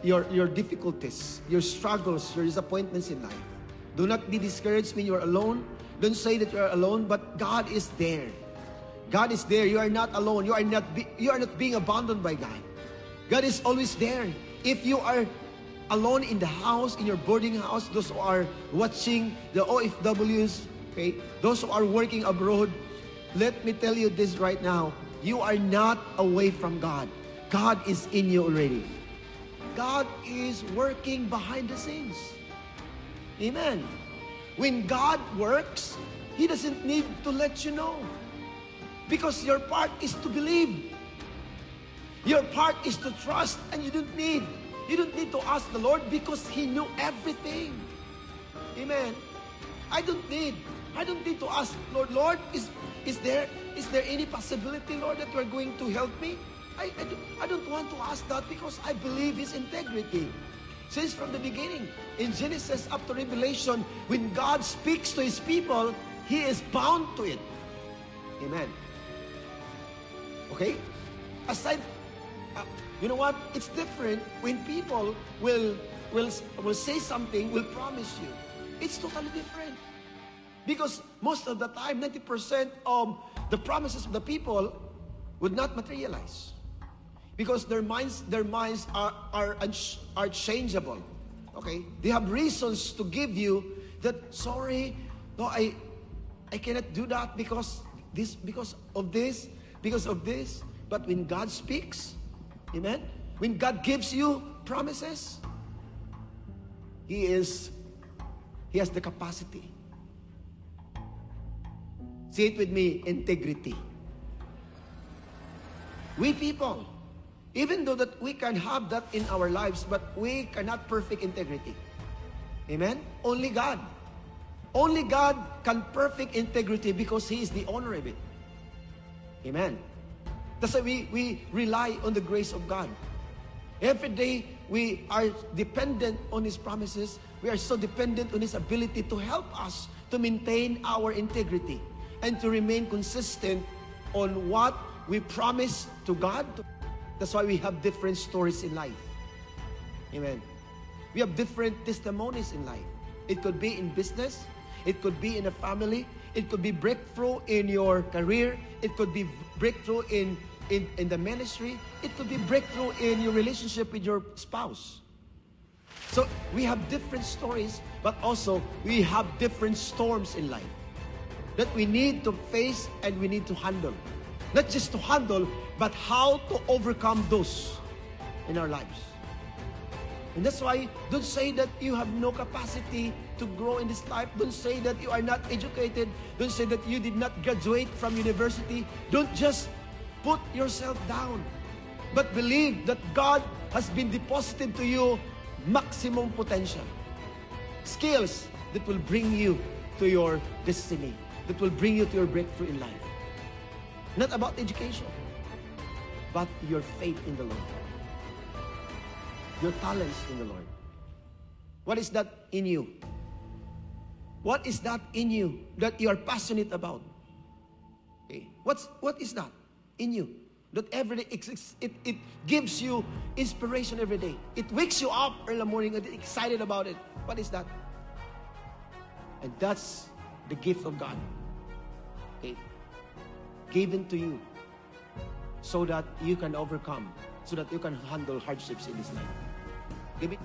your difficulties, your struggles, your disappointments in life. Do not be discouraged when you're alone. Don't say that you're alone, but God is there. God is there. You are not alone. You are not being abandoned by God. God is always there. If you are alone in the house, in your boarding house, those who are watching the OFWs, okay, those who are working abroad, let me tell you this right now. You are not away from God. God is in you already. God is working behind the scenes. Amen. When God works, He doesn't need to let you know. Because your part is to believe. Your part is to trust, and you don't need to ask the Lord because He knew everything. Amen. I don't need to ask, Lord, is there any possibility, Lord, that you are going to help me? I don't want to ask that because I believe His integrity. Since from the beginning, in Genesis up to Revelation, when God speaks to His people, He is bound to it. Amen. Okay? Aside, you know what? It's different when people will say something, will promise you. It's totally different. Because most of the time, 90% of the promises of the people would not materialize. Because their minds are changeable. Okay? They have reasons to give you that, sorry, no, I cannot do that because of this. But when God speaks, amen? When God gives you promises, He has the capacity. Say it with me, integrity. We people, even though that we can have that in our lives, but we cannot perfect integrity. Amen? Only God. Only God can perfect integrity because He is the owner of it. Amen. That's why we rely on the grace of God. Every day we are dependent on His promises. We are so dependent on His ability to help us to maintain our integrity and to remain consistent on what we promise to God. That's why we have different stories in life. Amen. We have different testimonies in life. It could be in business. It could be in a family. It could be breakthrough in your career. It could be breakthrough in the ministry. It could be breakthrough in your relationship with your spouse. So we have different stories, but also we have different storms in life that we need to face and we need to handle. Not just to handle, but how to overcome those in our lives. And that's why, don't say that you have no capacity to grow in this life. Don't say that you are not educated. Don't say that you did not graduate from university. Don't just put yourself down. But believe that God has been deposited to you maximum potential. Skills that will bring you to your destiny. That will bring you to your breakthrough in life. Not about education, but your faith in the Lord. Your talents in the Lord. What is that in you? What is that in you that you are passionate about? Okay. What is that in you? That every day it gives you inspiration every day. It wakes you up early in the morning and excited about it. What is that? And that's the gift of God. Okay. Given to you so that you can overcome, so that you can handle hardships in this life. Give it.